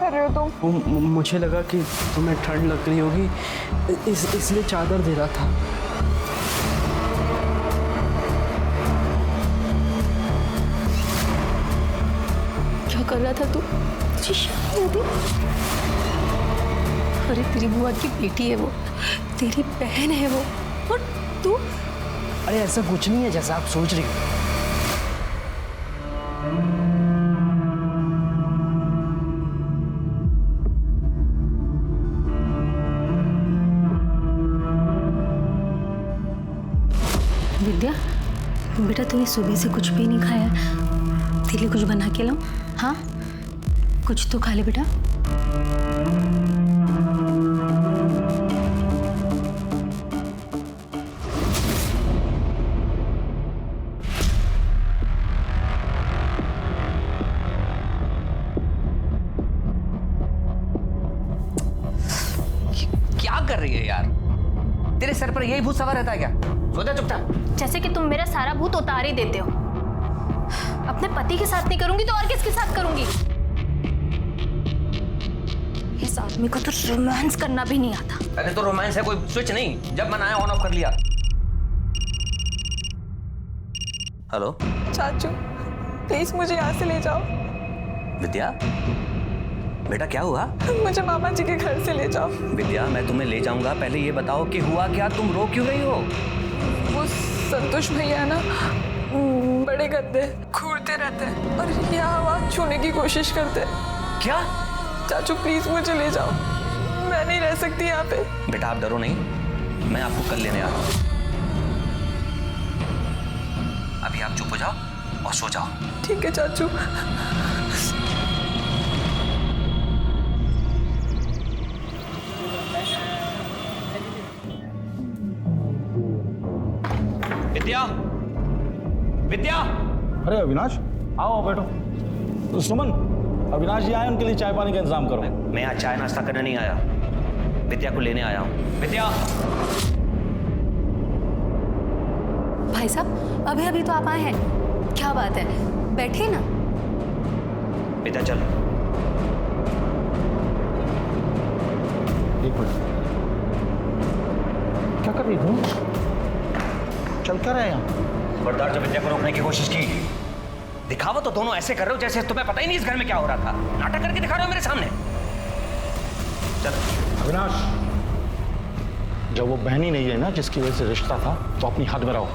कर रहे हो तुम? मुझे लगा कि तुम्हें ठंड लग रही होगी, इसलिए चादर दे रहा था। क्या कर रहा था तू? तुझे शर्म नहीं आती? अरे तेरी बुआ की बेटी है वो, तेरी बहन है वो, और तू? अरे ऐसा कुछ नहीं है जैसा आप सोच रही हो। विद्या, बेटा तूने सुबह से कुछ भी नहीं खाया, तेरे लिए कुछ बना के लाऊं? हाँ, कुछ तो खा ले बेटा। क्या कर रही है यार? तेरे सर पर यही भूत सवार रहता है क्या? सो जा चुपचाप। जैसे कि तुम मेरा सारा भूत उतार ही देते हो। अपने पति के साथ नहीं करूंगी तो और किसके साथ करूंगी? इस आदमी को तो रोमांस करना भी नहीं आता। अरे तो रोमांस है कोई स्विच नहीं, जब मन आया ऑन ऑफ कर लिया। हेलो चाचू प्लीज मुझे यहाँ से ले जाओ। विद्या, बेटा क्या हुआ? मुझे मामा जी के घर से ले जाओ। विद्या मैं तुम्हें ले जाऊंगा, पहले ये बताओ कि हुआ क्या, तुम रो क्यों रही हो? वो संतोष भैया है ना, बड़े गंदे घूरते रहते हैं और यहाँ वहाँ छूने की कोशिश करते हैं। क्या? चाचू प्लीज मुझे ले जाओ, मैं नहीं रह सकती यहाँ पे। बेटा आप डरो नहीं, मैं आपको कल लेने आ रहा हूँ। अभी आप चुप हो जाओ और सो जाओ। ठीक है चाचू। विद्या, विद्या! अरे अविनाश, आओ बैठो। तो सुमन, अविनाश जी आए, उनके लिए चाय पानी का इंतजाम करो। मैं आज चाय नाश्ता करने नहीं आया, विद्या को लेने आया हूँ। विद्या! भाई साहब अभी अभी तो आप आए हैं, क्या बात है, बैठिए ना। विद्या चल। एक मिनट, क्या कर रही हूँ? चल क्या रहे यहाँ? बरदार जब विद्या को रोकने की कोशिश की, दिखावा तो दोनों ऐसे कर रहे हो जैसे तुम्हें पता ही नहीं इस घर में क्या हो रहा था। नाटक करके दिखा रहे हो मेरे सामने। चल। अविनाश, जब वो बहन ही नहीं है ना जिसकी वजह से रिश्ता था, तो अपनी हद में रहो।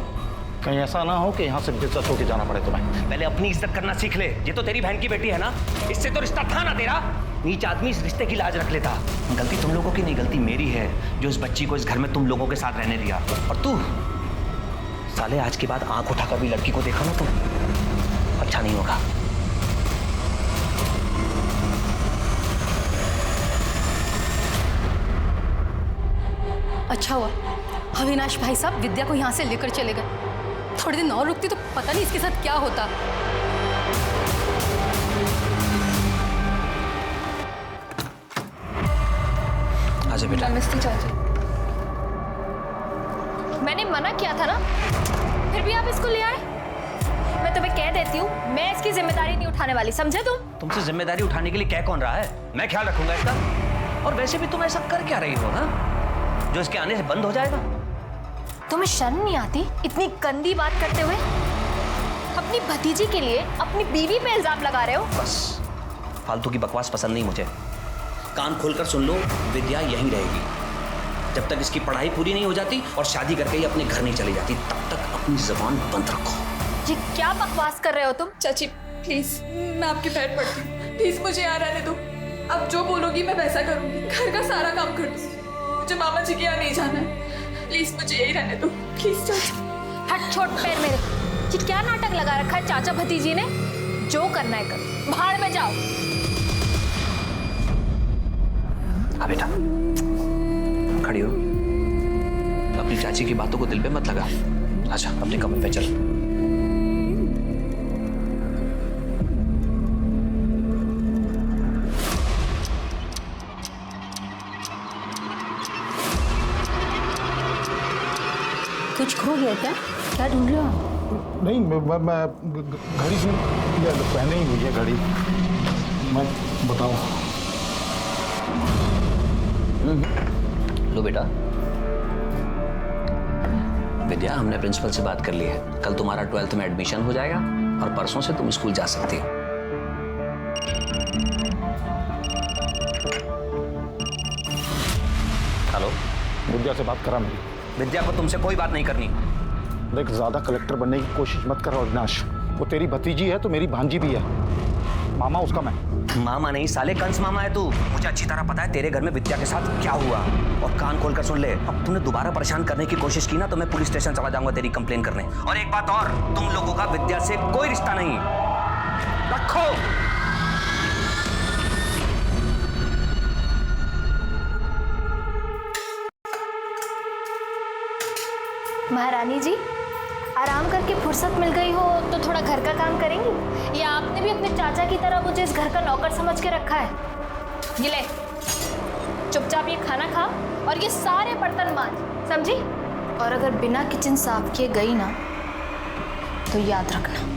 कहीं ऐसा ना हो कि यहाँ से बेइज्जत होके जाना पड़े तुम्हें। पहले अपनी इज्जत करना सीख ले। ये तो तेरी बहन की बेटी है ना, इससे तो रिश्ता था ना तेरा। नीच आदमी इस रिश्ते की लाज रख लेता। गलती तुम लोगों की नहीं, गलती मेरी है जो इस बच्ची को इस घर में तुम लोगों के साथ रहने दिया। और तू साले आज के बाद आंख उठाकर भी लड़की को देखा ना तुम, अच्छा नहीं होगा। अच्छा हुआ अविनाश भाई साहब विद्या को यहाँ से लेकर चले गए, थोड़ी दिन और रुकती तो पता नहीं इसके साथ क्या होता। आजा बेटा। नमस्ते चाचा। मैंने मना किया था ना, फिर भी आप इसको ले आए। मैं तुम्हें कह देती हूँ, मैं इसकी जिम्मेदारी नहीं उठाने वाली, समझे तुम? तुमसे जिम्मेदारी उठाने के लिए कह कौन रहा है? मैं ख्याल रखूंगा इसका। और वैसे भी तुम ऐसा कर क्या रही हो, हाँ? जो इसके आने से बंद हो जाएगा। तुम्हें शर्म नहीं आती इतनी गंदी बात करते हुए? अपनी भतीजी के लिए अपनी बीवी पे इल्जाम लगा रहे हो। बस फालतू की बकवास पसंद नहीं मुझे। कान खोलकर सुन लो, विद्या यहीं रहेगी जब तक इसकी पढ़ाई पूरी नहीं हो जाती और शादी करके ही अपने घर नहीं चली जाती, तब तक अपनी जुबान बंद रखो। ये क्या बकवास कर रहे हो तुम? चाची प्लीज, मैं आपके पैर पड़ती हूँ, प्लीज मुझे यहाँ रहने दो। अब जो बोलोगी मैं वैसा करूंगी, घर का सारा काम कर दूंगी। मुझे मामा जी के यहाँ नहीं जाना है, प्लीज मुझे यही रहने दो, प्लीज चाची। हट छोट पैर मेरे। ये क्या नाटक लगा रखा है चाचा भतीजी ने? जो करना है करो, भाड़ में जाओ। हाँ बेटा, खड़ी हो। अपनी चाची की बातों को दिल पे मत लगा। आजा अपने कमरे पे चल। कुछ खो गया क्या? क्या ढूंढ रहे हो? नहीं, मैं घड़ी से पहने ही हुई है घड़ी। मैं बताऊँ लो बेटा। विद्या, हमने प्रिंसिपल से बात कर ली है। कल तुम्हारा 12th में एडमिशन हो जाएगा और परसों से तुम स्कूल जा सकती हो। हेलो, विद्या से बात करा मेरी। विद्या को तुमसे कोई बात नहीं करनी। देख, ज्यादा कलेक्टर बनने की कोशिश मत कर अविनाश। वो तेरी भतीजी है तो मेरी भांजी भी है। मामा उसका मैं। मामा नहीं साले, कंस मामा है तू। मुझे अच्छी तरह पता है तेरे घर में विद्या के साथ क्या हुआ। और कान खोलकर सुन ले, अब तूने दोबारा परेशान करने की कोशिश की ना तो मैं पुलिस स्टेशन चला जाऊंगा तेरी कंप्लेन करने। और एक बात और, तुम लोगों का विद्या से कोई रिश्ता नहीं। रखो। महारानी जी, आराम करके फुर्सत मिल गई हो तो थोड़ा घर का काम करेंगी, या आपने भी अपने चाचा की तरह मुझे इस घर का नौकर समझ के रखा है? ये ले, चुपचाप ये खाना खा और ये सारे बर्तन मांज, समझी? और अगर बिना किचन साफ किए गई ना तो याद रखना।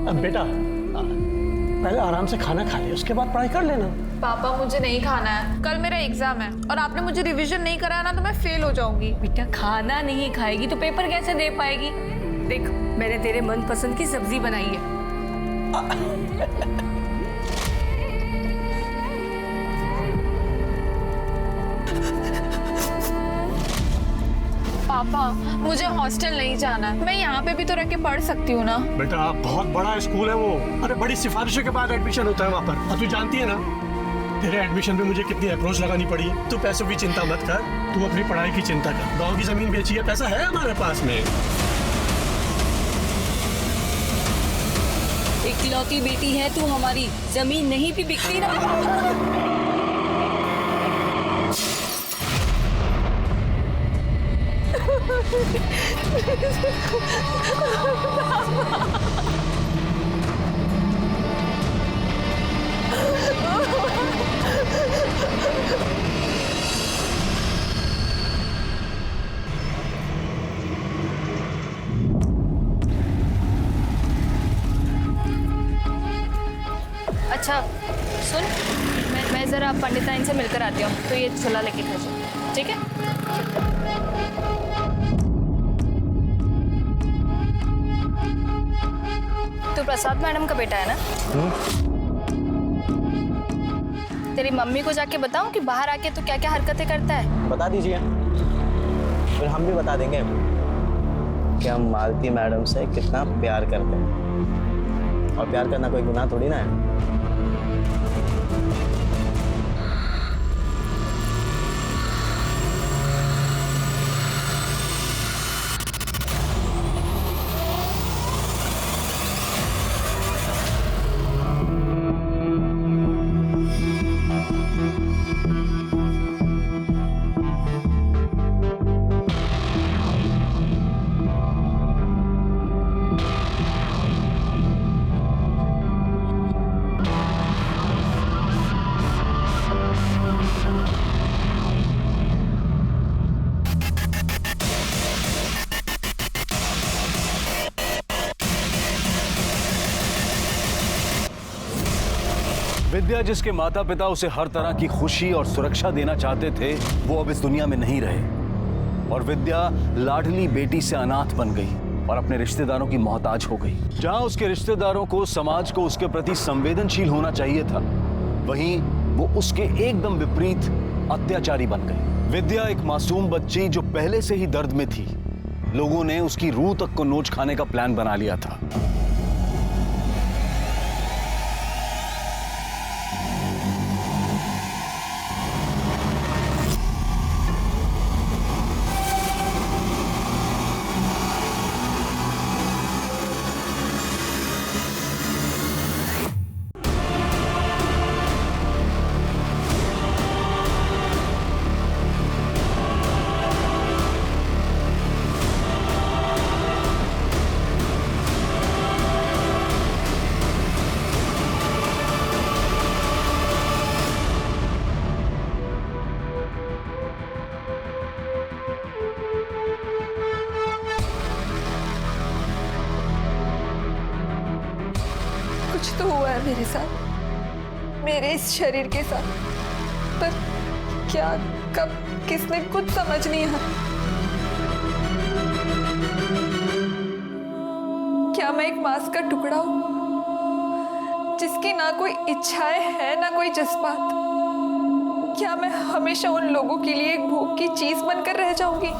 अब बेटा पहले आराम से खाना खा ले, उसके बाद पढ़ाई कर लेना। पापा मुझे नहीं खाना है, कल मेरा एग्जाम है और आपने मुझे रिवीजन नहीं कराया ना तो मैं फेल हो जाऊंगी। बेटा खाना नहीं खाएगी तो पेपर कैसे दे पाएगी? देख, मैंने तेरे मनपसंद की सब्जी बनाई है। पापा मुझे हॉस्टल नहीं जाना है, मैं यहाँ पे भी तो रह के पढ़ सकती हूँ ना। बेटा बहुत बड़ा स्कूल है वो। अरे बड़ी सिफारिशों के बाद एडमिशन होता है वहाँ पर। और तू जानती है ना तेरे एडमिशन में मुझे कितनी अप्रोच लगानी पड़ी है। तू पैसों की चिंता मत कर, तू अपनी पढ़ाई की चिंता कर। गाँव की जमीन बेची है, पैसा है हमारे पास में। इकलौती बेटी है तू हमारी, जमीन नहीं भी बिकती ना। अच्छा सुन, मैं जरा पंडिताइन से मिलकर आती हूँ, तो ये छोला लेके खा जाओ, ठीक है? तू प्रसाद मैडम का बेटा है ना? तेरी मम्मी को जाके बताऊं कि बाहर आके तू क्या क्या हरकतें करता है? बता दीजिए, फिर हम भी बता देंगे कि हम मालती मैडम से कितना प्यार करते हैं। और प्यार करना कोई गुनाह थोड़ी ना है। विद्या, जिसके माता पिता उसे हर तरह की खुशी और सुरक्षा देना चाहते थे, वो अब इस दुनिया में नहीं रहे और विद्या लाडली बेटी से अनाथ बन गई और अपने रिश्तेदारों की मोहताज हो गई। जहां उसके रिश्तेदारों को, समाज को उसके प्रति संवेदनशील होना चाहिए था, वहीं वो उसके एकदम विपरीत अत्याचारी बन गए। विद्या एक मासूम बच्ची जो पहले से ही दर्द में थी। लोगों ने उसकी रूह तक को नोच खाने का प्लान बना लिया था। कुछ तो हुआ है मेरे साथ, मेरे इस शरीर के साथ, पर क्या, कब, किसने, कुछ समझ नहीं आ। क्या मैं एक मांस का टुकड़ा हूं जिसकी ना कोई इच्छाएं है ना कोई जज्बात? क्या मैं हमेशा उन लोगों के लिए एक भूख की चीज बनकर रह जाऊंगी?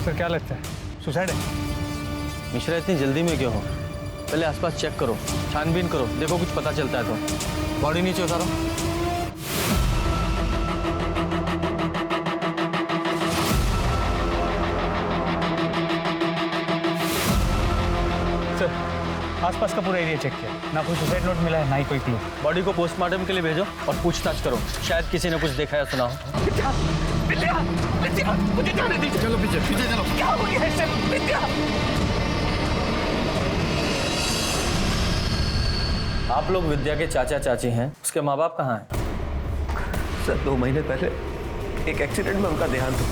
सर क्या लगता है सुसाइड है? मिश्रा इतनी जल्दी में क्यों हो? पहले आसपास चेक करो, छानबीन करो, देखो कुछ पता चलता है तो। बॉडी नीचे उतारो। सर आसपास का पूरा एरिया चेक किया, ना कोई सुसाइड नोट मिला है ना ही कोई क्लू। बॉडी को पोस्टमार्टम के लिए भेजो और पूछताछ करो, शायद किसी ने कुछ देखा या सुना हो। चलो पीछे पीछे चलो। क्या हो गया है विद्या? आप लोग विद्या के चाचा चाची हैं, उसके माँ बाप कहाँ हैं? सर 2 महीने पहले एक एक्सीडेंट में उनका देहांत हुआ।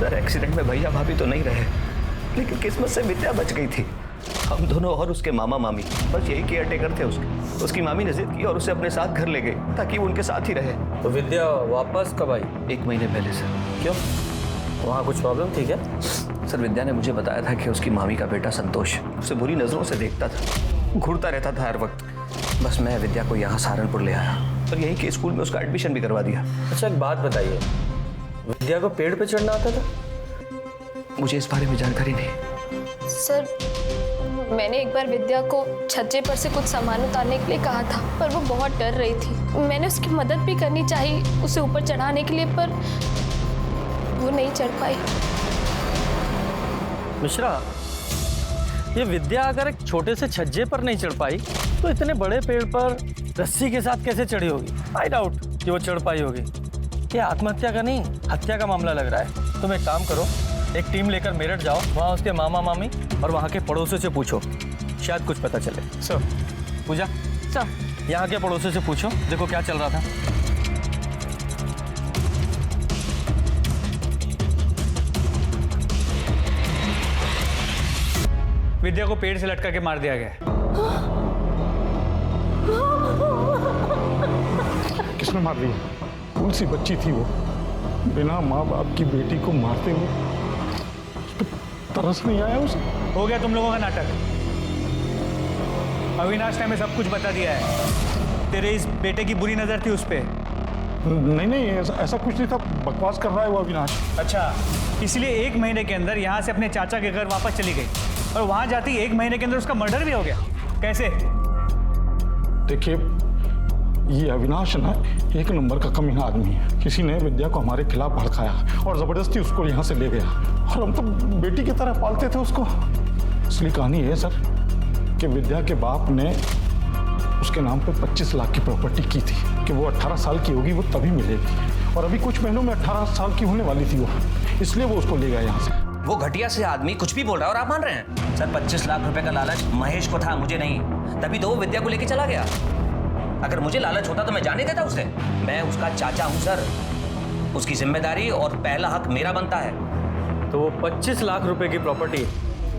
सर एक्सीडेंट में भैया भाभी तो नहीं रहे, लेकिन किस्मत से विद्या बच गई थी। हम दोनों और उसके मामा मामी बस यही केयर टेकर थे उसके। उसकी मामी ने जिद की और उसे अपने साथ घर ले गई ताकि वो उनके साथ ही रहे। तो विद्या वापस कब आई? 1 महीने पहले सर। क्यों, वहाँ कुछ प्रॉब्लम थी क्या? सर विद्या ने मुझे बताया था कि उसकी मामी का बेटा संतोष उसे बुरी नजरों से देखता था, घूरता रहता था हर वक्त। बस मैं विद्या को यहाँ सहारनपुर ले आया और यहीं के स्कूल में उसका एडमिशन भी करवा दिया। अच्छा एक बात बताइए, विद्या को पेड़ पे चढ़ना आता था? मुझे इस बारे में जानकारी नहीं। सर मैंने एक बार विद्या को छज्जे पर से कुछ सामान उतारने के लिए कहा था, पर वो बहुत डर रही थी। मैंने उसकी मदद भी करनी चाहिए उसे ऊपर चढ़ाने के लिए, पर वो नहीं चढ़ पाई। मिश्रा, ये विद्या अगर एक छोटे से छज्जे पर नहीं चढ़ पाई तो इतने बड़े पेड़ पर रस्सी के साथ कैसे चढ़ी होगी? आई डाउट कि वो चढ़ पाई होगी। ये आत्महत्या का नहीं, हत्या का मामला लग रहा है। तुम एक काम करो, एक टीम लेकर मेरठ जाओ, वहाँ उसके मामा मामी और वहाँ के पड़ोसियों से पूछो, शायद कुछ पता चले। सर। पूजा सर यहाँ के पड़ोसियों से पूछो, देखो क्या चल रहा था। विद्या को पेड़ से लटका के मार दिया गया है। किसने मार दिया? कौन सी बच्ची थी वो? बिना माँ बाप की बेटी को मारते हुए उस पे तरस नहीं आया उसे? हो गया तुम लोगों का नाटक। अविनाश ने हमें सब कुछ बता दिया है। तेरे इस बेटे की बुरी नजर थी उस पे। नहीं ऐसा कुछ नहीं था, बकवास कर रहा है वो अविनाश। अच्छा, इसलिए 1 महीने के अंदर यहाँ से अपने चाचा के घर वापस चली गई और वहाँ जाती 1 महीने के अंदर उसका मर्डर भी हो गया। कैसे? देखिए, ये अविनाश ना एक नंबर का कमीना आदमी है। किसी ने विद्या को हमारे खिलाफ भड़काया और जबरदस्ती उसको यहाँ से ले गया, और हम तो बेटी की तरह पालते थे उसको। असली कहानी है सर कि विद्या के बाप ने उसके नाम पे 25 लाख की प्रॉपर्टी की थी कि वो 18 साल की होगी वो तभी मिलेगी, और अभी कुछ महीनों में 18 साल की होने वाली थी वो, इसलिए वो उसको ले गया यहाँ से। वो घटिया से आदमी कुछ भी बोल रहा है और आप मान रहे हैं? सर 25 लाख रुपए का लालच महेश को था, मुझे नहीं। तभी तो वो विद्या को लेके चला गया। अगर मुझे लालच होता तो मैं जाने देता उसे। मैं उसका चाचा हूं सर, उसकी जिम्मेदारी और पहला हक मेरा बनता है। तो वो 25 लाख रुपए की प्रॉपर्टी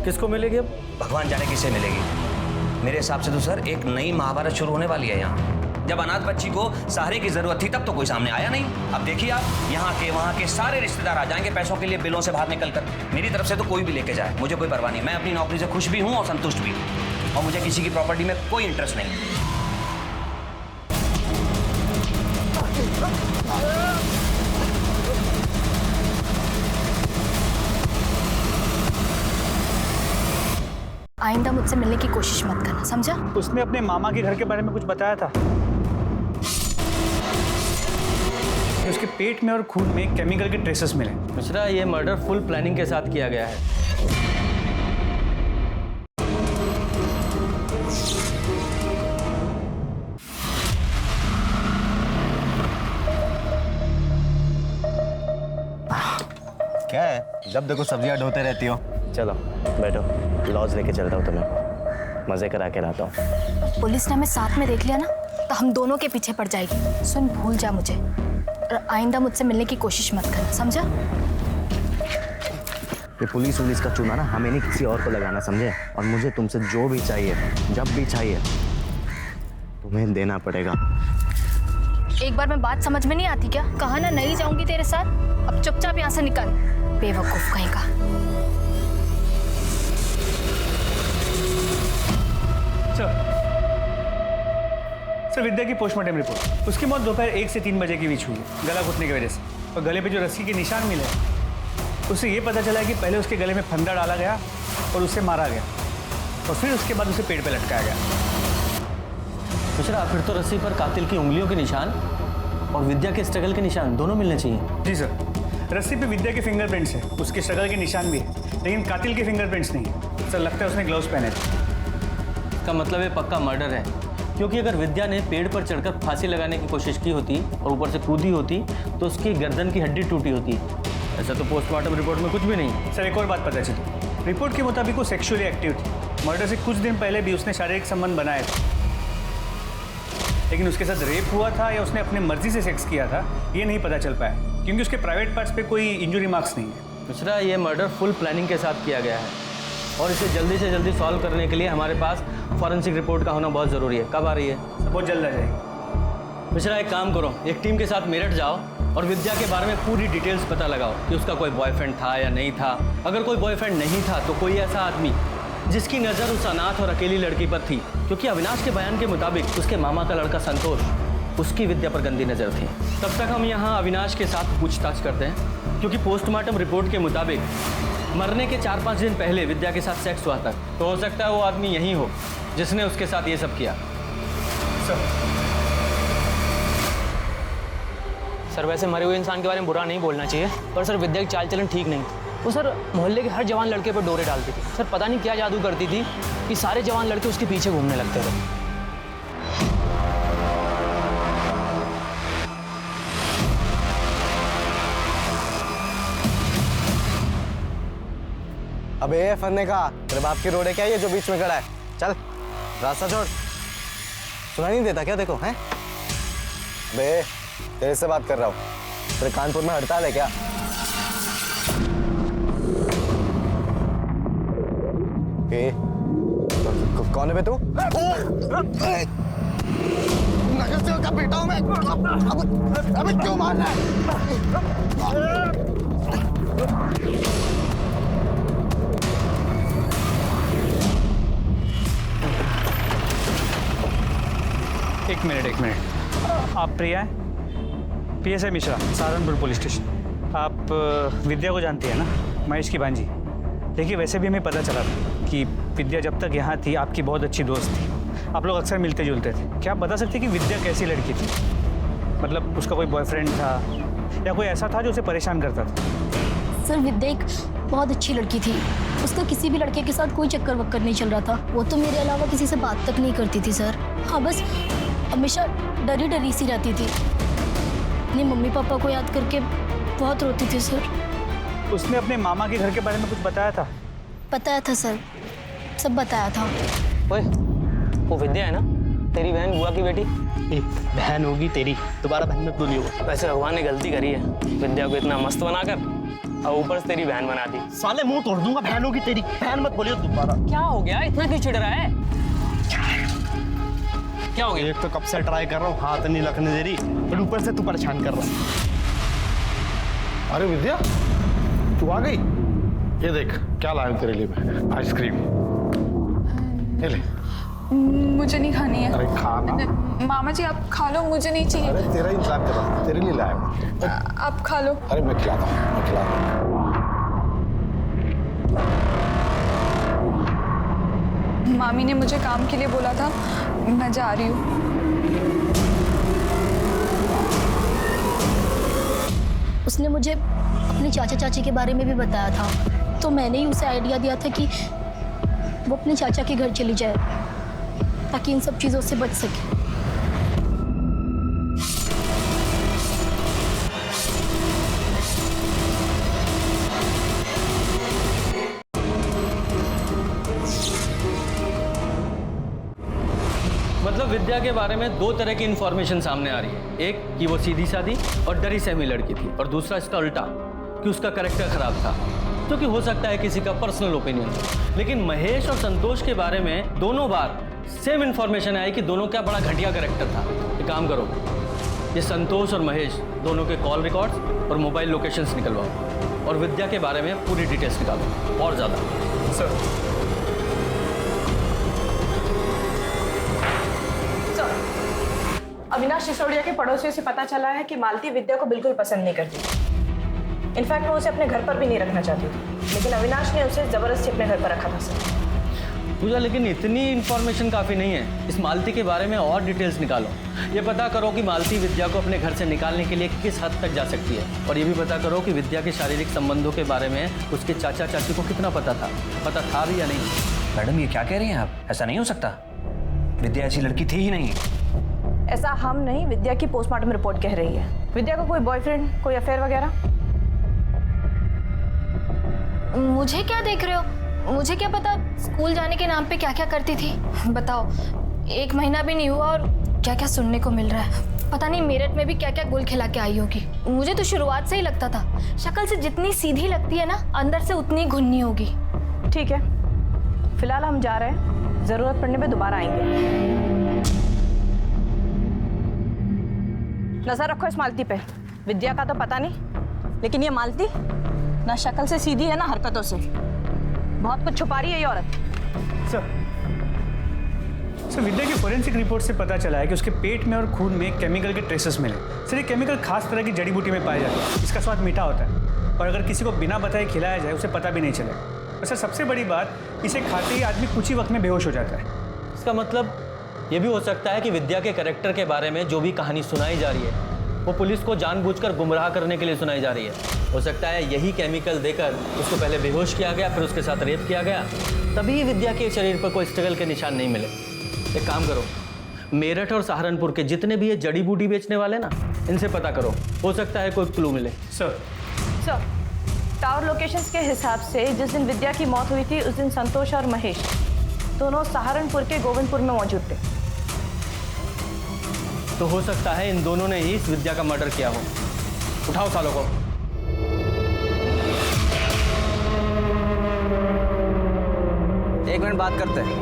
किसको मिलेगी अब? भगवान जाने किसे मिलेगी। मेरे हिसाब से तो सर एक नई महाभारत शुरू होने वाली है यहाँ। जब अनाथ बच्ची को सहारे की जरूरत थी तब तो कोई सामने आया नहीं। अब देखिए आप, यहाँ के वहाँ के सारे रिश्तेदार आ जाएंगे पैसों के लिए बिलों से बाहर निकल कर। मेरी तरफ से तो कोई भी लेके जाए, मुझे कोई परवाह नहीं। मैं अपनी नौकरी से खुश भी हूँ और संतुष्ट भी, और मुझे किसी की प्रॉपर्टी में कोई इंटरेस्ट नहीं। आइंदा मुझसे मिलने की कोशिश मत करना, समझा? उसने अपने मामा के घर के बारे में कुछ बताया था कि उसके पेट में और खून में केमिकल के ट्रेसेस मिले। मिश्रा, ये मर्डर फुल प्लानिंग के साथ किया गया है। क्या है, जब देखो सब्जियां ढोते रहती हो। चलो बैठो, लॉज लेके चलता हूँ तुम्हें, मजे करा के लाता हूँ। पुलिस ने हमें साथ में देख लिया ना तो हम दोनों के पीछे पड़ जाएगी। सुन, भूल जा मुझे और आइंदा मुझसे मिलने की कोशिश मत करना, समझा? ये पुलिस वुलिस का चूना ना हमें नहीं किसी और को लगाना, समझे? और मुझे तुमसे जो भी चाहिए, जब भी चाहिए, तुम्हें देना पड़ेगा। एक बार में बात समझ में नहीं आती क्या? कहा ना नहीं जाऊंगी तेरे साथ, अब चुपचाप यहाँ से निकल, बेवकूफ कहीं का। सर विद्या की पोस्टमार्टम रिपोर्ट, उसकी मौत दोपहर 1 से 3 बजे के बीच हुई है, गला घुटने की वजह से। और गले पे जो रस्सी के निशान मिले हैं, उससे ये पता चला है कि पहले उसके गले में फंदा डाला गया और उसे मारा गया और फिर उसके बाद उसे पेड़ पे लटकाया गया। मिश्रा, फिर तो रस्सी पर कातिल की उंगलियों के निशान और विद्या के स्ट्रगल के निशान दोनों मिलने चाहिए। जी सर, रस्सी पे विद्या के फिंगरप्रिंट्स हैं, उसके स्ट्रगल के निशान भी है, लेकिन कातिल के फिंगरप्रिंट्स नहीं है। सर लगता है उसने ग्लव्स पहने थे। इसका मतलब ये पक्का मर्डर है, क्योंकि अगर विद्या ने पेड़ पर चढ़कर फांसी लगाने की कोशिश की होती और ऊपर से कूदी होती तो उसकी गर्दन की हड्डी टूटी होती। ऐसा तो पोस्टमार्टम रिपोर्ट में कुछ भी नहीं। सर एक और बात पता चली, रिपोर्ट के मुताबिक वो सेक्सुअली एक्टिव थी। मर्डर से कुछ दिन पहले भी उसने शारीरिक संबंध बनाए थे, लेकिन उसके साथ रेप हुआ था या उसने अपनी मर्जी से सेक्स किया था ये नहीं पता चल पाया, क्योंकि उसके प्राइवेट पार्ट्स पे कोई इंजुरी मार्क्स नहीं है। मिश्रा, ये मर्डर फुल प्लानिंग के साथ किया गया है और इसे जल्दी से जल्दी सॉल्व करने के लिए हमारे पास फॉरेंसिक रिपोर्ट का होना बहुत ज़रूरी है। कब आ रही है? बहुत जल्द आ जाएगी। मिश्रा, एक काम करो, एक टीम के साथ मेरठ जाओ और विद्या के बारे में पूरी डिटेल्स पता लगाओ कि उसका कोई बॉयफ्रेंड था या नहीं था। अगर कोई बॉयफ्रेंड नहीं था तो कोई ऐसा आदमी जिसकी नज़र उस अनाथ और अकेली लड़की पर थी, क्योंकि अविनाश के बयान के मुताबिक उसके मामा का लड़का संतोष, उसकी विद्या पर गंदी नज़र थी। तब तक हम यहाँ अविनाश के साथ पूछताछ करते हैं, क्योंकि पोस्टमार्टम रिपोर्ट के मुताबिक मरने के 4-5 दिन पहले विद्या के साथ सेक्स हुआ था, तो हो सकता है वो आदमी यही हो जिसने उसके साथ ये सब किया। सर वैसे मरे हुए इंसान के बारे में बुरा नहीं बोलना चाहिए, पर सर विद्या की चाल चलन ठीक नहीं। वो सर मोहल्ले के हर जवान लड़के पर डोरे डालती थी। सर पता नहीं क्या जादू करती थी कि सारे जवान लड़के उसके पीछे घूमने लगते थे। अबे फन्ने का, तेरे बाप की रोड है क्या ये जो बीच में खड़ा है? चल रास्ता छोड़। सुनाई नहीं देता क्या? देखो हैं बे, तेरे से बात कर रहा हूँ। तेरे कानपुर में हड़ताल है क्या? कौन है बे तू? नगर सेवक का बेटा हूँ मैं। अबे क्यों मार रहा है? एक मिनट। आप प्रिया हैं? PSI Mishra, Saharanpur police station. आप विद्या को जानती है ना, महेश की भांजी? देखिए वैसे भी हमें पता चला था कि विद्या जब तक यहाँ थी आपकी बहुत अच्छी दोस्त थी, आप लोग अक्सर मिलते जुलते थे। क्या आप बता सकते कि विद्या कैसी लड़की थी? मतलब उसका कोई बॉयफ्रेंड था या कोई ऐसा था जो उसे परेशान करता था? सर विद्या एक बहुत अच्छी लड़की थी, उसका किसी भी लड़के के साथ कोई चक्कर वक्कर नहीं चल रहा था। वो तो मेरे अलावा किसी से बात तक नहीं करती थी सर। हाँ बस हमेशा डरी डरी सी रहती थी, अपने मम्मी पापा को याद करके बहुत रोती थी सर। उसने अपने मामा के घर के बारे में कुछ बताया था? बताया था सर, सब बताया था। ओए, वो विद्या है ना, तेरी बहन बुआ की बेटी? बहन होगी तेरी, दोबारा बहन मत बोलियो। वैसे भगवान ने गलती करी है, विद्या को इतना मस्त बनाकर और ऊपर से तेरी बहन बना दी। साले मुंह तोड़ दूंगा, बहन होगी तेरी, बहन मत बोलियो दोबारा। क्या हो गया, इतना क्यों चिढ़ रहा है? क्या हो गया? एक तो कब से ट्राई कर रहा हूँ, हाथ नहीं लगने दे रही, और ऊपर से तू परेशान कर रहा है। अरे विद्या, तू आ गई? ये देख क्या लाया हूं तेरे लिए मैं, आइसक्रीम। ये ले। मुझे नहीं खानी है। अरे खाना। मामा जी आप खा लो, मुझे नहीं चाहिए। अरे तेरा इंतजार कर रहा हूं, तेरे लिए लाया हूं। आप खा लो। अरे मैं खिलाता हूँ, मैं खिलाता हूँ। मामी ने मुझे काम के लिए बोला था, मैं जा रही हूँ। उसने मुझे अपने चाचा चाची के बारे में भी बताया था, तो मैंने ही उसे आइडिया दिया था कि वो अपने चाचा के घर चली जाए ताकि इन सब चीज़ों से बच सके। मतलब विद्या के बारे में दो तरह की इंफॉर्मेशन सामने आ रही है। एक कि वो सीधी सादी और डरी सहमी लड़की थी, और दूसरा इसका उल्टा कि उसका कैरेक्टर खराब था, जो कि हो सकता है किसी का पर्सनल ओपिनियन। लेकिन महेश और संतोष के बारे में दोनों बार सेम इंफॉर्मेशन आई कि दोनों का बड़ा घटिया कैरेक्टर था। एक काम करो, ये संतोष और महेश दोनों के कॉल रिकॉर्ड्स और मोबाइल लोकेशंस निकलवाओ और विद्या के बारे में पूरी डिटेल्स निकालो और ज़्यादा। सर अविनाश सिसोदिया के पड़ोसियों से पता चला है कि मालती विद्या को बिल्कुल पसंद नहीं करती। इनफैक्ट वो उसे अपने घर पर भी नहीं रखना चाहती थी, लेकिन अविनाश ने उसे जबरदस्ती अपने घर पर रखा था सर। पूजा, लेकिन इतनी इन्फॉर्मेशन काफ़ी नहीं है। इस मालती के बारे में और डिटेल्स निकालो। ये पता करो कि मालती विद्या को अपने घर से निकालने के लिए किस हद तक जा सकती है, और ये भी पता करो कि विद्या के शारीरिक संबंधों के बारे में उसके चाचा चाची को कितना पता था भी या नहीं। मैडम ये क्या कह रही हैं आप? ऐसा नहीं हो सकता, विद्या ऐसी लड़की थी ही नहीं। ऐसा हम नहीं, विद्या की पोस्टमार्टम रिपोर्ट कह रही है। विद्या को कोई बॉयफ्रेंड, कोई अफेयर वगैरह? मुझे क्या देख रहे हो? मुझे क्या पता स्कूल जाने के नाम पे क्या क्या करती थी। बताओ, 1 महीना भी नहीं हुआ और क्या क्या सुनने को मिल रहा है। पता नहीं मेरठ में भी क्या क्या गुल खिला के आई होगी। मुझे तो शुरुआत से ही लगता था, शक्ल से जितनी सीधी लगती है ना, अंदर से उतनी घुन्नी होगी। ठीक है, फिलहाल हम जा रहे हैं, जरूरत पड़ने पे दोबारा आएंगे। नजर रखो इस मालती पे। विद्या का तो पता नहीं, लेकिन ये मालती ना शक्ल से सीधी है ना हरकतों से। बहुत कुछ छुपा रही है ये औरत। सर विद्या की फोरेंसिक रिपोर्ट से पता चला है कि उसके पेट में और खून में केमिकल के ट्रेसेस मिले। सर ये केमिकल खास तरह की जड़ी बूटी में पाया जाता है। इसका स्वाद मीठा होता है और अगर किसी को बिना बताए खिलाया जाए उसे पता भी नहीं चलेगा। और सर सबसे बड़ी बात, इसे खाते ही आदमी कुछ ही वक्त में बेहोश हो जाता है। इसका मतलब ये भी हो सकता है कि विद्या के कैरेक्टर के बारे में जो भी कहानी सुनाई जा रही है वो पुलिस को जानबूझकर गुमराह करने के लिए सुनाई जा रही है। हो सकता है यही केमिकल देकर उसको पहले बेहोश किया गया, फिर उसके साथ रेप किया गया, तभी विद्या के शरीर पर कोई स्ट्रगल के निशान नहीं मिले। एक काम करो, मेरठ और सहारनपुर के जितने भी ये जड़ी बूटी बेचने वाले ना, इनसे पता करो, हो सकता है कोई क्लू मिले। सर टावर लोकेशंस के हिसाब से जिस दिन विद्या की मौत हुई थी उस दिन संतोष और महेश दोनों सहारनपुर के गोविंदपुर में मौजूद थे। तो हो सकता है इन दोनों ने ही इस विद्या का मर्डर किया हो। उठाओ सालों को। एक मिनट बात करते हैं।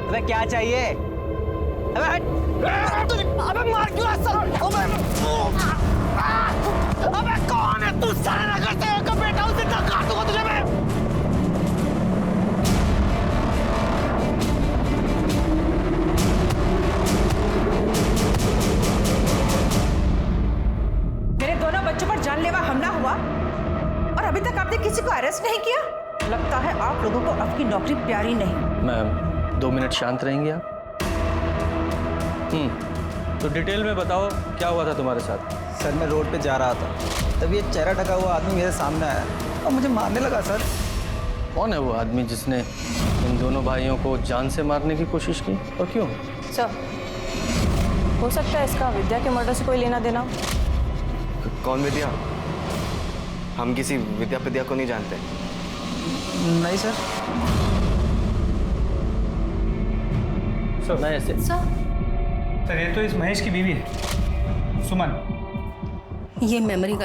अबे क्या चाहिए? अबे हट! अबे मार क्यों ऐसा? अबे कौन है तू? सारा नगर से का बेटा, उसे धक्का दूंगा तुझे मैं। मेरे दोनों बच्चों पर जानलेवा हमला हुआ और अभी तक आपने किसी को अरेस्ट नहीं किया। लगता है आप लोगों को आपकी नौकरी प्यारी नहीं। मैम 2 मिनट शांत रहेंगे आप? तो डिटेल में बताओ क्या हुआ था तुम्हारे साथ? सर मैं रोड पे जा रहा था, तभी एक चेहरा ढका हुआ आदमी मेरे सामने आया और मुझे मारने लगा। सर कौन है वो आदमी जिसने इन दोनों भाइयों को जान से मारने की कोशिश की, और क्यों? सर हो सकता है इसका विद्या के मर्डर से कोई लेना देना हो। कौन विद्या? हम किसी विद्या को नहीं जानते। नहीं सर। सर नहीं ऐसे। सर ये तो इस महेश की बीवी है, सुमन। ये मेमोरी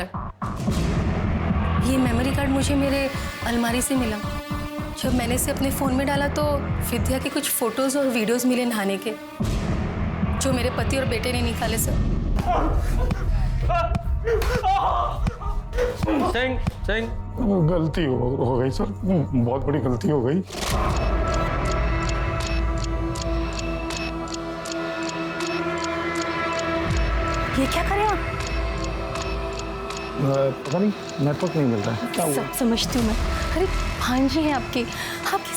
कार्ड मुझे मेरे अलमारी से मिला। जब मैंने इसे अपने फ़ोन में डाला तो विद्या के कुछ फ़ोटोज़ और वीडियोज़ मिले नहाने के, जो मेरे पति और बेटे ने निकाले। सर सिंह गलती हो गई सर, बहुत बड़ी गलती हो गई। ये क्या करें आप? पता नहीं, नेटवर्क नहीं मिल रहा है। क्या हुआ? समझती हूँ मैं। अरे भांजी है आपकी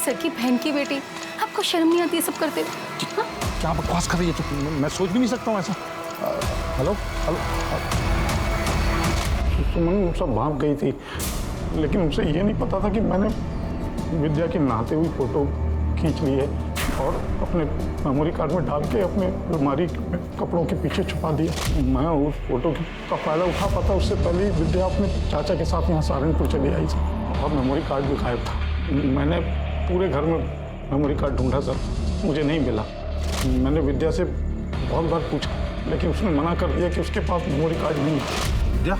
सर की बहन की बेटी, आपको शर्म नहीं आती ये सब करते? क्या बकवास कर रही है? तो मैं सोच भी नहीं सकता हूँ ऐसा। हेलो हेलो सुमन सब भाग गई थी, लेकिन उसे ये नहीं पता था कि मैंने विद्या की नहाते हुई फोटो खींच ली है और अपने मेमोरी कार्ड में डाल के अपने अलमारी में कपड़ों के पीछे छुपा दिया। मैं उस फोटो का फायदा उठा पाता उससे पहले ही विद्या अपने चाचा के साथ यहाँ सहारनपुर चली आई थी और मेमोरी कार्ड भी गायब था। मैंने पूरे घर में मेमोरी कार्ड ढूंढा सर, मुझे नहीं मिला। मैंने विद्या से बहुत बार पूछा, लेकिन उसने मना कर दिया कि उसके पास मेमोरी कार्ड नहीं है। विद्या,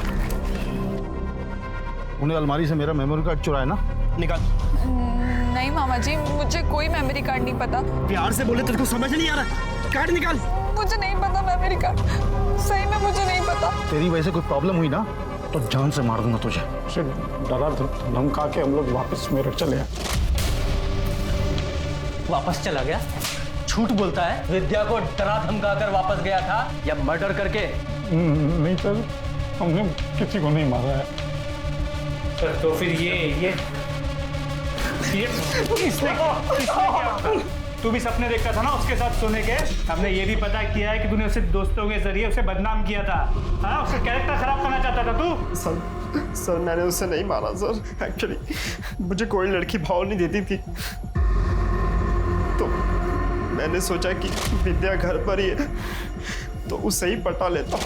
उन्हें अलमारी से मेरा मेमोरी कार्ड चुराया ना? निकाल। नहीं मामा जी, मुझे कोई मेमोरी कार्ड नहीं पता। प्यार से बोले, तेरे को समझ नहीं आ रहा? कार्ड निकाल। मुझे नहीं पता मेमोरी कार्ड, सही में मुझे नहीं पता। तेरी वजह से कोई प्रॉब्लम हुई ना तो जान से मार दूंगा तुझे। उसे डरा धमका के हम लोग वापस मेरठ चले आए। वापस चला गया? झूठ बोलता है। विद्या को डरा धमका कर वापस गया था या मर्डर करके? नहीं सर, हमने किसी को नहीं मारा है। सर तो फिर ये इसने क्या? तू भी सपने देखता था ना उसके साथ सोने के? हमने ये भी पता किया है कि तूने उसे दोस्तों के जरिए उसे बदनाम किया था। हाँ, उसका कैरेक्टर खराब करना चाहता था तू। सर मैंने उसे नहीं मारा सर। एक्चुअली मुझे कोई लड़की भाव नहीं देती थी, तो मैंने सोचा कि विद्या घर पर ही है तो उसे ही पटा लेता।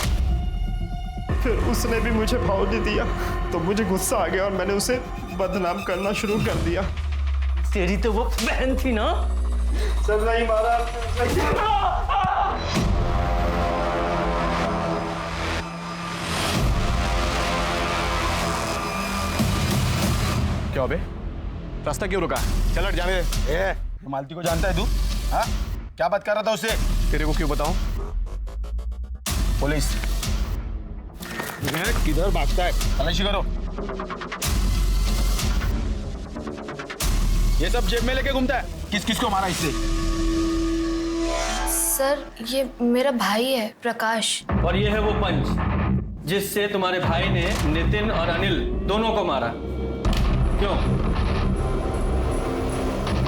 फिर उसने भी मुझे भाव नहीं दिया तो मुझे गुस्सा आ गया और मैंने उसे बदनाम करना शुरू कर दिया। तेरी तो वो बहन थी ना? सर नहीं मारा। क्या बे, रास्ता क्यों रुका? चल हट, जाने दे। ए, मालती को जानता है तू? हाँ, क्या बात कर रहा था उससे? तेरे को क्यों बताऊं? पुलिस किधर भागता है? तलाशी करो। ये सब जेब में लेके घूमता है। किस किस को मारा इससे? सर, ये मेरा भाई है प्रकाश। और ये है वो पंच जिससे तुम्हारे भाई ने नितिन और अनिल दोनों को मारा। क्यों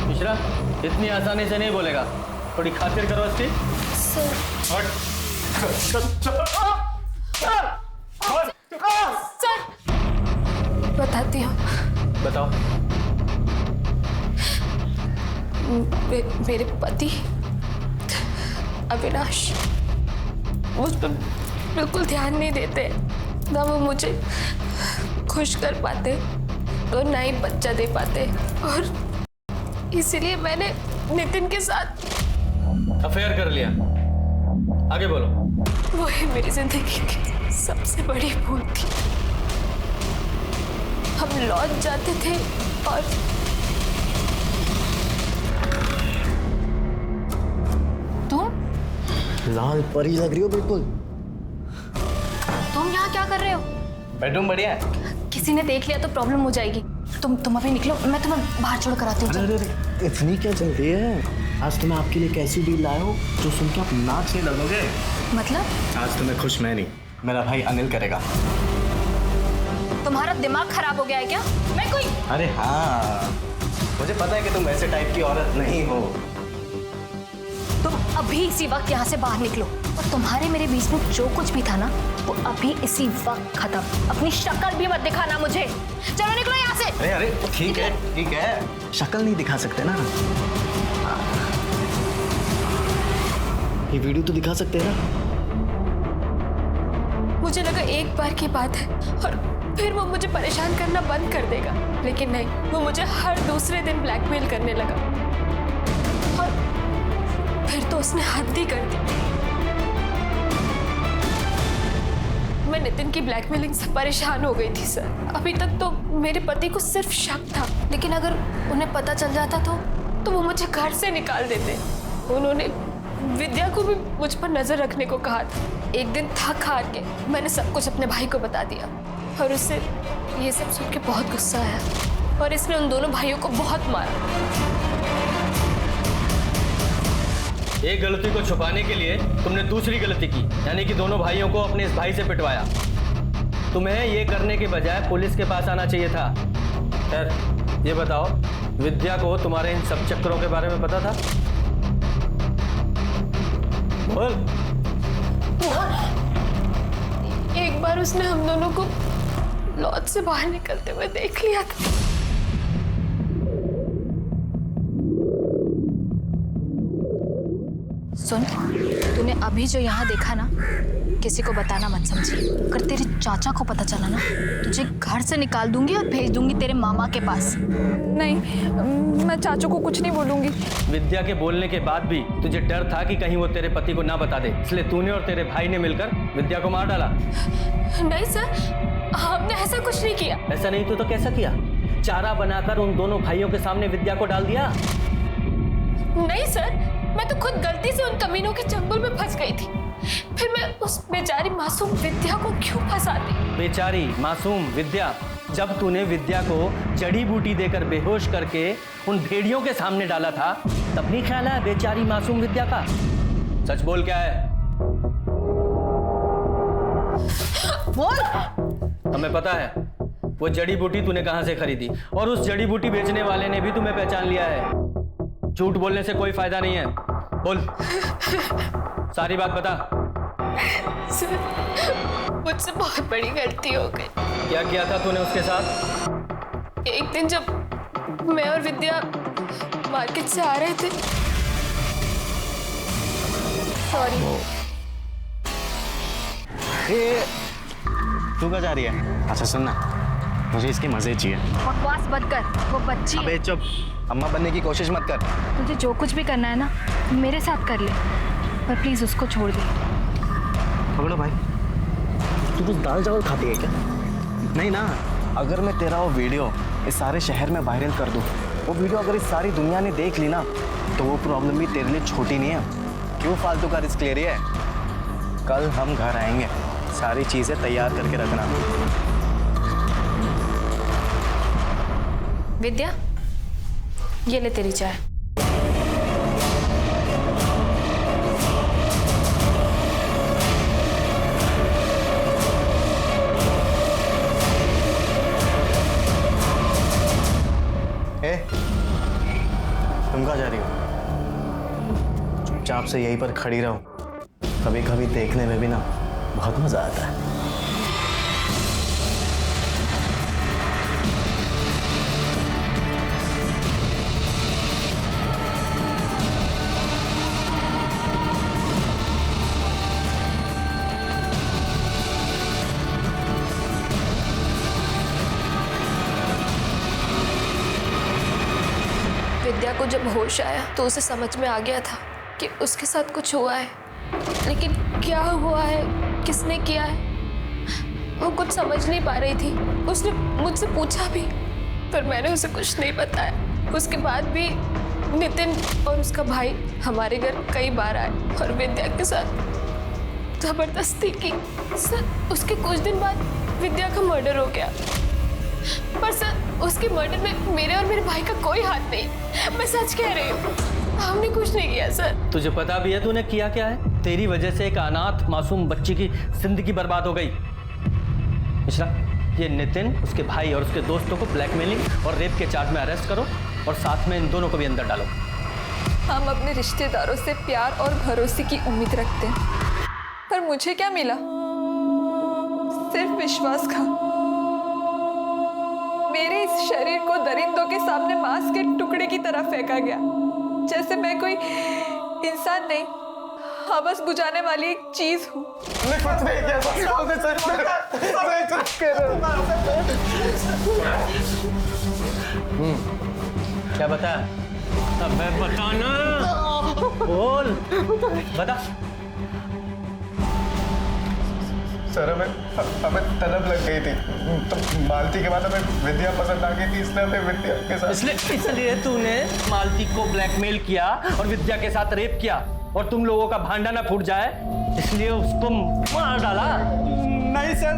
मिश्रा, इतनी आसानी से नहीं बोलेगा, थोड़ी खातिर करो इसकी। सर, बताती हूँ। बताओ। मेरे पति अविनाश मुझ पर बिल्कुल ध्यान नहीं देते, ना वो मुझे खुश कर पाते और ना ही बच्चा दे पाते, और इसीलिए मैंने नितिन के साथ अफेयर कर लिया। आगे बोलो। वो ही मेरी जिंदगी की सबसे बड़ी भूल थी। हम लौट जाते थे और लाल परी लग रही हो बिल्कुल। तुम यहाँ क्या कर रहे हो? बेडरूम बढ़िया है। किसी ने देख लिया तो प्रॉब्लम हो जाएगी। तुम अभी निकलो, मैं तुम्हें बाहर छोड़ कर आती हूँ। अरे इतनी क्या चल रही है? आज तो मैं आपके लिए कैसी डील लाया हो जो सुन के आप नाचने लगोगे। मतलब? आज तो मैं खुश मैं नहीं, मेरा भाई अनिल करेगा। तुम्हारा दिमाग खराब हो गया है क्या? मैं कोई? अरे हाँ, मुझे पता है कि तुम वैसे टाइप की औरत नहीं हो। तुम अभी इसी वक्त यहाँ से बाहर निकलो, और तुम्हारे मेरे बीच में जो कुछ भी था ना वो अभी इसी वक्त खत्म। अपनी शक्ल भी मत दिखाना मुझे। चलो निकलो यहाँ से। अरे अरे ठीक है, शक्ल नहीं दिखा सकते ना, ये वीडियो तो दिखा सकते हैं ना। मुझे लगा एक बार की बात है और फिर वो मुझे परेशान करना बंद कर देगा, लेकिन नहीं, वो मुझे हर दूसरे दिन ब्लैकमेल करने लगा, और फिर तो उसने हद ही कर दी। मैं नितिन की ब्लैकमेलिंग से परेशान हो गई थी सर। अभी तक तो मेरे पति को सिर्फ शक था, लेकिन अगर उन्हें पता चल जाता तो वो मुझे घर से निकाल देते। उन्होंने विद्या को भी मुझ पर नजर रखने को कहा था। एक दिन थक हार के मैंने सब कुछ अपने भाई को बता दिया, और उससे ये सब सुन के बहुत गुस्सा आया, और इसने उन दोनों भाइयों को बहुत मारा। एक गलती को छुपाने के लिए तुमने दूसरी गलती की, यानी कि दोनों भाइयों को अपने इस भाई से पिटवाया। तुम्हें ये करने के बजाय पुलिस के पास आना चाहिए था। खैर ये बताओ, विद्या को तुम्हारे इन सब चक्करों के बारे में पता था? बोल। एक बार उसने हम दोनों को लॉज से बाहर निकलते हुए देख लिया था। सुन, तूने अभी जो यहाँ देखा ना, किसी को बताना मत समझी। अगर तेरे चाचा को पता चला ना, तुझे घर से निकाल दूंगी और भेज दूंगी तेरे मामा के पास। नहीं, मैं चाचू को कुछ नहीं बोलूंगी। विद्या के बोलने के बाद भी तुझे डर था कि कहीं वो तेरे पति को ना बता दे, इसलिए तूने और तेरे भाई ने मिलकर विद्या को मार डाला। नहीं सर, हमने ऐसा कुछ नहीं किया। ऐसा नहीं तो कैसा किया? चारा बनाकर उन दोनों भाइयों के सामने विद्या को डाल दिया। नहीं सर, मैं तो खुद गलती से उन कमीनों के चंगुल में फंस गई थी। फिर मैं उस बेचारी मासूम विद्या को क्यों फंसाती? बेचारी मासूम विद्या? जब तूने विद्या को जड़ी बूटी देकर बेहोश करके उन भेड़ियों के सामने डाला था, तब नहीं ख्याल है बेचारी मासूम विद्या का? सच बोल, क्या है? बोल। हमें पता है वो जड़ी बूटी तूने कहां से खरीदी, और उस जड़ी बूटी बेचने वाले ने भी तुम्हें पहचान लिया है। झूठ बोलने से कोई फायदा नहीं है, बोल, सारी बात बता। सर, मुझसे बहुत बड़ी गलती हो गई। क्या किया था तूने उसके साथ? एक दिन जब मैं और विद्या मार्केट से आ रहे थे। सॉरी। तू कहाँ जा रही है? अच्छा सुनना, मुझे इसके मजे चाहिए। बकवास मत कर, वो बच्ची है। अबे चुप, अम्मा बनने की कोशिश मत कर। तुझे जो कुछ भी करना है ना, मेरे साथ कर ले, पर प्लीज उसको छोड़ दे। पकड़ो भाई। तू कुछ दाल चावल खाती है क्या? नहीं ना। अगर मैं तेरा वो वीडियो इस सारे शहर में वायरल कर दूं, वो वीडियो अगर इस सारी दुनिया ने देख ली ना, तो वो प्रॉब्लम भी तेरे लिए छोटी नहीं है। क्यों फालतू का रिस्क ले रही है? कल हम घर आएंगे, सारी चीजें तैयार करके रखना। विद्या, ये ले तेरी चाय। तुम कहाँ जा रही हो? चुपचाप से यहीं पर खड़ी रहो। कभी कभी देखने में भी ना बहुत मजा आता है। विद्या को जब होश आया तो उसे समझ में आ गया था कि उसके साथ कुछ हुआ है, लेकिन क्या हुआ है, किसने किया है, वो कुछ समझ नहीं पा रही थी। उसने मुझसे पूछा भी, पर मैंने उसे कुछ नहीं बताया। उसके बाद भी नितिन और उसका भाई हमारे घर कई बार आए और विद्या के साथ जबरदस्ती की। सर, उसके कुछ दिन बाद विद्या का मर्डर हो गया, पर सर उसके मर्डर में मेरे और मेरे भाई का कोई हाथ नहीं। मैं सच कह रही हूँ, हमने कुछ नहीं किया सर। तुझे पता भी है तूने किया क्या है? तेरी वजह से एक अनाथ मासूम बच्ची की जिंदगी बर्बाद हो गई। मिश्रा, ये नितिन, उसके भाई और उसके दोस्तों को ब्लैकमेलिंग और रेप के चार्ज में अरेस्ट करो, और साथ में इन दोनों को भी अंदर डालो। हम अपने रिश्तेदारों से प्यार और भरोसे की उम्मीद रखते हैं, पर मुझे क्या मिला? सिर्फ विश्वासघात। मेरे इस शरीर को दरिंदों के सामने मांस के टुकड़े की तरह फेंका गया, जैसे मैं कोई इंसान नहीं, हवस बुझाने वाली एक चीज हूँ। क्या बता? अबे बताना, बोल, बता। सर, हमें तलब लग गई थी, तो मालती के बाद हमें विद्या पसंद आ गई थी, इसलिए हमें विद्या के साथ। इसलिए तूने मालती को ब्लैकमेल किया और विद्या के साथ रेप किया, और तुम लोगों का भांडा ना फूट जाए इसलिए उसको मार डाला। नहीं सर,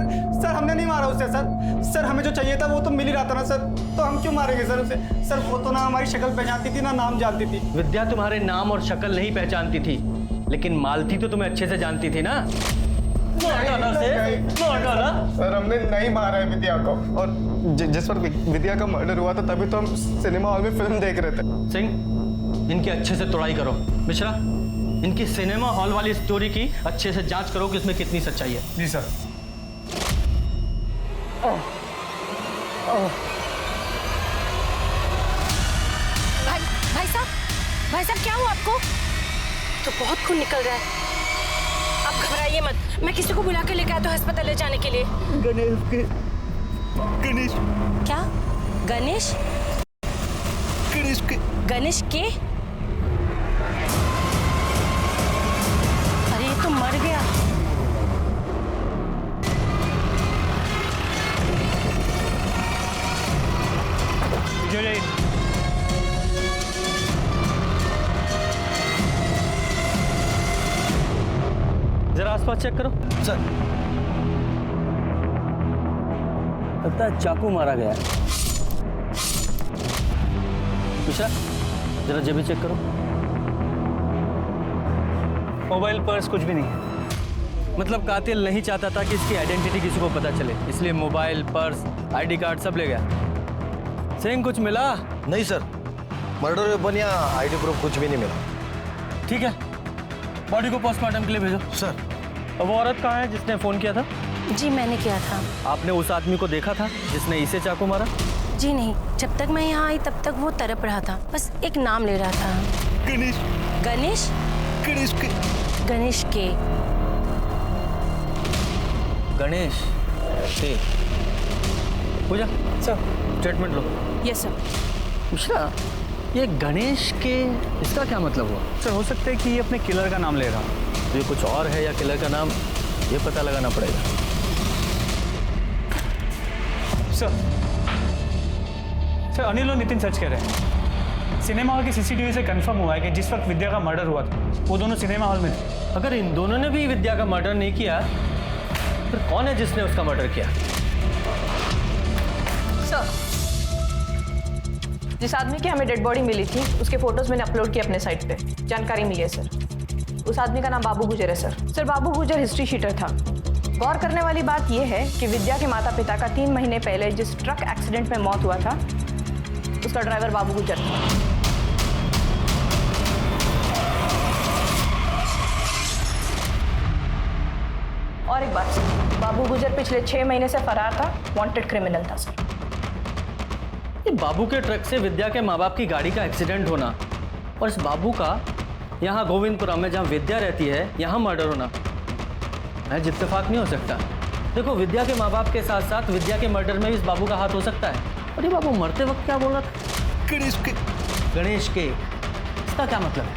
हमने नहीं मारा उसे सर, हमें जो चाहिए था वो तो मिल ही रहा था ना सर, तो हम क्यों मारेंगे सर उसे? सर, वो तो ना हमारी शक्ल पहचानती थी ना नाम जानती थी। विद्या तुम्हारे नाम और शक्ल नहीं पहचानती थी, लेकिन मालती तो तुम्हें अच्छे से जानती थी ना। सर, हमने नहीं मारा है विद्या को, और जिस वक्त विद्या का मर्डर हुआ था तभी तो हम सिनेमा हॉल में फिल्म देख रहे थे। सिंह, इनकी अच्छे से तोड़ाई करो। मिश्रा, इनकी सिनेमा हॉल वाली स्टोरी की अच्छे से जांच करो कि इसमें कितनी सच्चाई है। जी सर। भाई साहब क्या हुआ आपको? तो बहुत खून निकल रहा है। आप घबराइए मत, मैं किसी को बुला के लेके आता हूँ अस्पताल ले जाने के लिए। गणेश क्या? गणेश? गणेश के? अरे ये तो मर गया। जरा आसपास चेक करो। सर। लगता है चाकू मारा गया है। मिश्रा, जरा जेबी चेक करो। मोबाइल पर्स कुछ भी नहीं है। मतलब कातिल नहीं चाहता था कि इसकी आइडेंटिटी किसी को पता चले, इसलिए मोबाइल, पर्स, आईडी कार्ड सब ले गया। सिंह कुछ मिला? नहीं सर, मर्डर वेपन या आईडी प्रूफ कुछ भी नहीं मिला। ठीक है, बॉडी को पोस्टमार्टम के लिए भेजो। सर। अब वो औरत कहाँ है जिसने फोन किया था? जी मैंने किया था। आपने उस आदमी को देखा था जिसने इसे चाकू मारा? जी नहीं, जब तक मैं यहाँ आई तब तक वो तड़प रहा था, बस एक नाम ले रहा था। गणेश। गणेश? गणेश के। गणेश के। गणेश के। पूजा सर, स्टेटमेंट लो। Yes sir. मिश्रा, ये गणेश के, इसका क्या मतलब हुआ? सर हो सकता है कि ये अपने किलर का नाम ले रहा हो। तो ये कुछ और है या किलर का नाम, ये पता लगाना पड़ेगा। सर अनिल और नितिन सच कह रहे हैं। सिनेमा हॉल की सीसीटीवी से कंफर्म हुआ है कि जिस वक्त विद्या का मर्डर हुआ था वो दोनों सिनेमा हॉल में थे। अगर इन दोनों ने भी विद्या का मर्डर नहीं किया, फिर कौन है जिसने उसका मर्डर किया? सर, जिस आदमी की हमें डेड बॉडी मिली थी उसके फोटोज मैंने अपलोड किए अपने साइट पे। जानकारी मिली है सर। उस आदमी का नाम बाबू गुजर है सर। सर बाबू गुजर हिस्ट्री शीटर था। गौर करने वाली बात यह है कि विद्या के माता पिता का 3 महीने पहले जिस ट्रक एक्सीडेंट में मौत हुआ था उसका ड्राइवर बाबू गुजर था। और एक बात सर, बाबू गुजर पिछले 6 महीने से फरार था, वांटेड क्रिमिनल था सर। ये बाबू के ट्रक से विद्या के माँ बाप की गाड़ी का एक्सीडेंट होना और इस बाबू का यहाँ गोविंदपुरा में जहाँ विद्या रहती है यहाँ मर्डर होना महज इत्तेफाक नहीं हो सकता। देखो, विद्या के माँ बाप के साथ साथ विद्या के मर्डर में भी इस बाबू का हाथ हो सकता है। और ये बाबू मरते वक्त क्या बोल रहा था? गणेश के। गणेश के, इसका क्या मतलब है?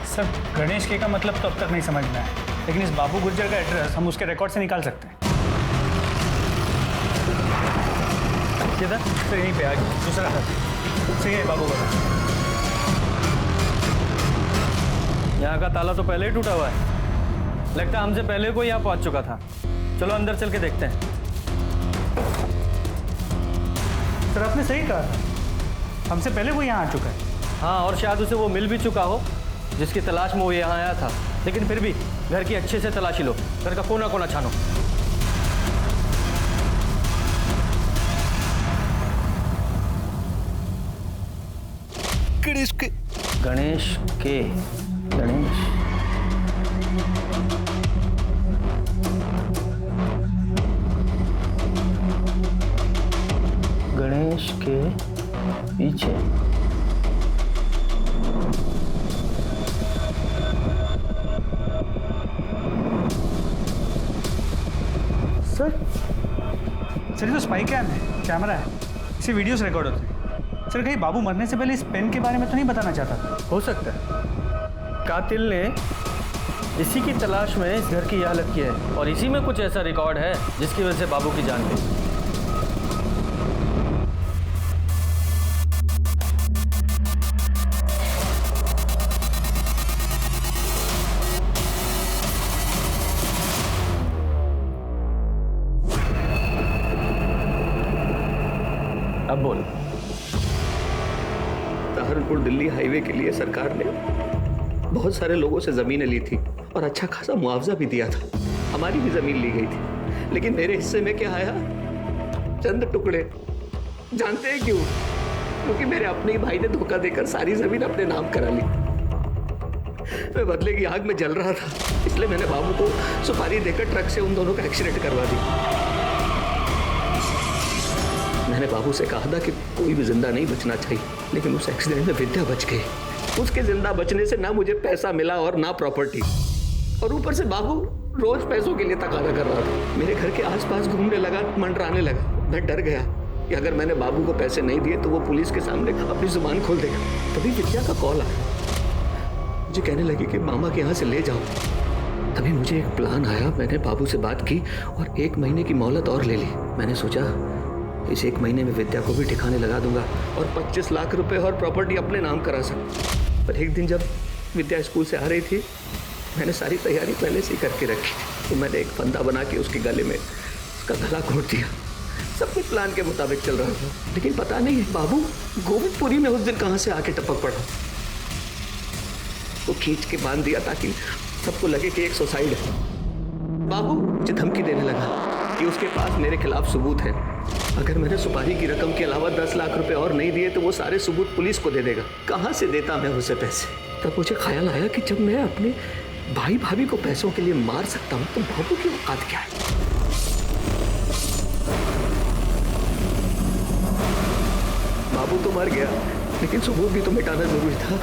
सर गणेश के का मतलब तो अब तक नहीं समझ में आया, लेकिन इस बाबू गुर्जर का एड्रेस हम उसके रिकॉर्ड से निकाल सकते हैं। किधर? सर यहीं पे आगे दूसरा था। सही है बाबू का। यहाँ का ताला तो पहले ही टूटा हुआ है, लगता है हमसे पहले कोई यहाँ पहुँच चुका था। चलो अंदर चल के देखते हैं। सर आपने सही कहा, हमसे पहले वो यहाँ आ चुका है। हाँ, और शायद उसे वो मिल भी चुका हो जिसकी तलाश में वो यहाँ आया था। लेकिन फिर भी घर की अच्छे से तलाशी लो, घर का कोना कोना छानो। गणेश के। गणेश के। गणेश। गणेश के पीछे। सर ये तो स्पाई कैम है, कैमरा है, इसे वीडियोस रिकॉर्ड होते हैं। सर कहीं बाबू मरने से पहले इस पेन के बारे में तो नहीं बताना चाहता था? हो सकता है कातिल ने इसी की तलाश में इस घर की यह हालत की है और इसी में कुछ ऐसा रिकॉर्ड है जिसकी वजह से बाबू की जान गई। अब बोल। सहारनपुर दिल्ली हाईवे के लिए सरकार ने बहुत सारे लोगों से जमीनें ली थी और अच्छा खासा मुआवजा भी दिया था। हमारी भी जमीन ली गई थी, लेकिन मेरे हिस्से में क्या आया? चंद टुकड़े। जानते हैं क्यों? क्योंकि मेरे अपने ही भाई ने धोखा देकर सारी जमीन अपने नाम करा ली। मैं बदले की आग में जल रहा था, इसलिए मैंने बाबू को सुपारी देकर ट्रक से उन दोनों का एक्सीडेंट करवा दी। मैंने मैंने बाबू से कहा था कि कोई भी जिंदा नहीं बचना चाहिए, लेकिन उस एक्सीडेंट में विद्या बच गई। उसके जिंदा बचने से ना मुझे पैसा मिला और ना प्रॉपर्टी, और ऊपर से बाबू रोज पैसों के लिए तकाजा कर रहा था। मेरे घर के आसपास घूमने लगा, मंडराने लगा। मैं डर गया कि अगर मैंने बाबू को पैसे नहीं दिए तो वो पुलिस के सामने अपनी जुबान खोल देगा। तभी विद्या का कॉल आया, मुझे कहने लगी कि मामा के यहाँ से ले जाओ। तभी मुझे एक प्लान आया। मैंने बाबू से बात की और 1 महीने की मोहलत और ले ली। मैंने सोचा इस 1 महीने में विद्या को भी ठिकाने लगा दूंगा और 25 लाख रुपए और प्रॉपर्टी अपने नाम करा सकूं। पर एक दिन जब विद्या स्कूल से आ रही थी, मैंने सारी तैयारी पहले से ही करके रखी थी। तो मैंने एक फंदा बना के उसके गले में उसका गला घोंट दिया। सब कुछ प्लान के मुताबिक चल रहा था, लेकिन पता नहीं बाबू गोविंदपुरी में उस दिन कहाँ से आके टपक पड़ा। वो खींच के बांध दिया ताकि सबको लगे कि एक सुसाइड है। बाबू मुझे धमकी देने लगा कि उसके पास मेरे खिलाफ सबूत है। अगर मैंने सुपारी की रकम के अलावा 10 लाख रुपए और नहीं दिए तो वो सारे सबूत पुलिस को दे देगा। कहाँ से देता मैं उसे पैसे? तब मुझे ख्याल आया कि जब मैं अपने भाई भाभी को पैसों के लिए मार सकता हूँ तो बाबू की औकात क्या है? बाबू तो मर गया, लेकिन सबूत भी तो मिटाना जरूरी था।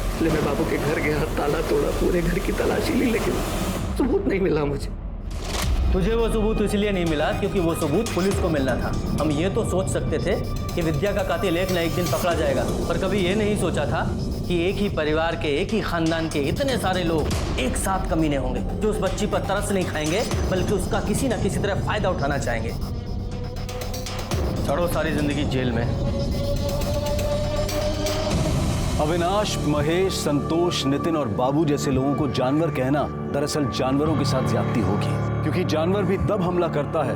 इसलिए मैं बाबू के घर गया, ताला तोड़ा, पूरे घर की तलाशी ली, लेकिन सबूत नहीं मिला मुझे। तुझे वो सबूत इसलिए नहीं मिला क्योंकि वो सबूत पुलिस को मिलना था। हम ये तो सोच सकते थे कि विद्या का कातिल एक न एक दिन पकड़ा जाएगा, पर कभी ये नहीं सोचा था कि एक ही परिवार के, एक ही खानदान के इतने सारे लोग एक साथ कमीने होंगे जो उस बच्ची पर तरस नहीं खाएंगे, बल्कि उसका किसी न किसी तरह फायदा उठाना चाहेंगे। चढ़ो सारी जिंदगी जेल में। अविनाश, महेश, संतोष, नितिन और बाबू जैसे लोगों को जानवर कहना दरअसल जानवरों के साथ ज्यादती होगी, क्योंकि जानवर भी तब हमला करता है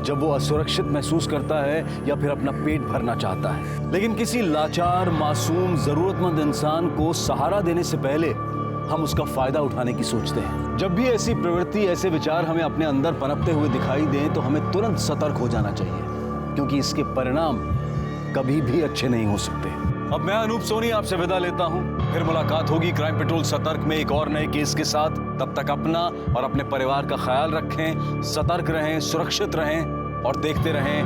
जब वो असुरक्षित महसूस करता है या फिर अपना पेट भरना चाहता है। लेकिन किसी लाचार, मासूम, जरूरतमंद इंसान को सहारा देने से पहले हम उसका फायदा उठाने की सोचते हैं। जब भी ऐसी प्रवृत्ति, ऐसे विचार हमें अपने अंदर पनपते हुए दिखाई दें तो हमें तुरंत सतर्क हो जाना चाहिए, क्योंकि इसके परिणाम कभी भी अच्छे नहीं हो सकते। अब मैं अनूप सोनी आपसे विदा लेता हूं। फिर मुलाकात होगी क्राइम पेट्रोल सतर्क में एक और नए केस के साथ। तब तक अपना और अपने परिवार का ख्याल रखें, सतर्क रहें, सुरक्षित रहें और देखते रहें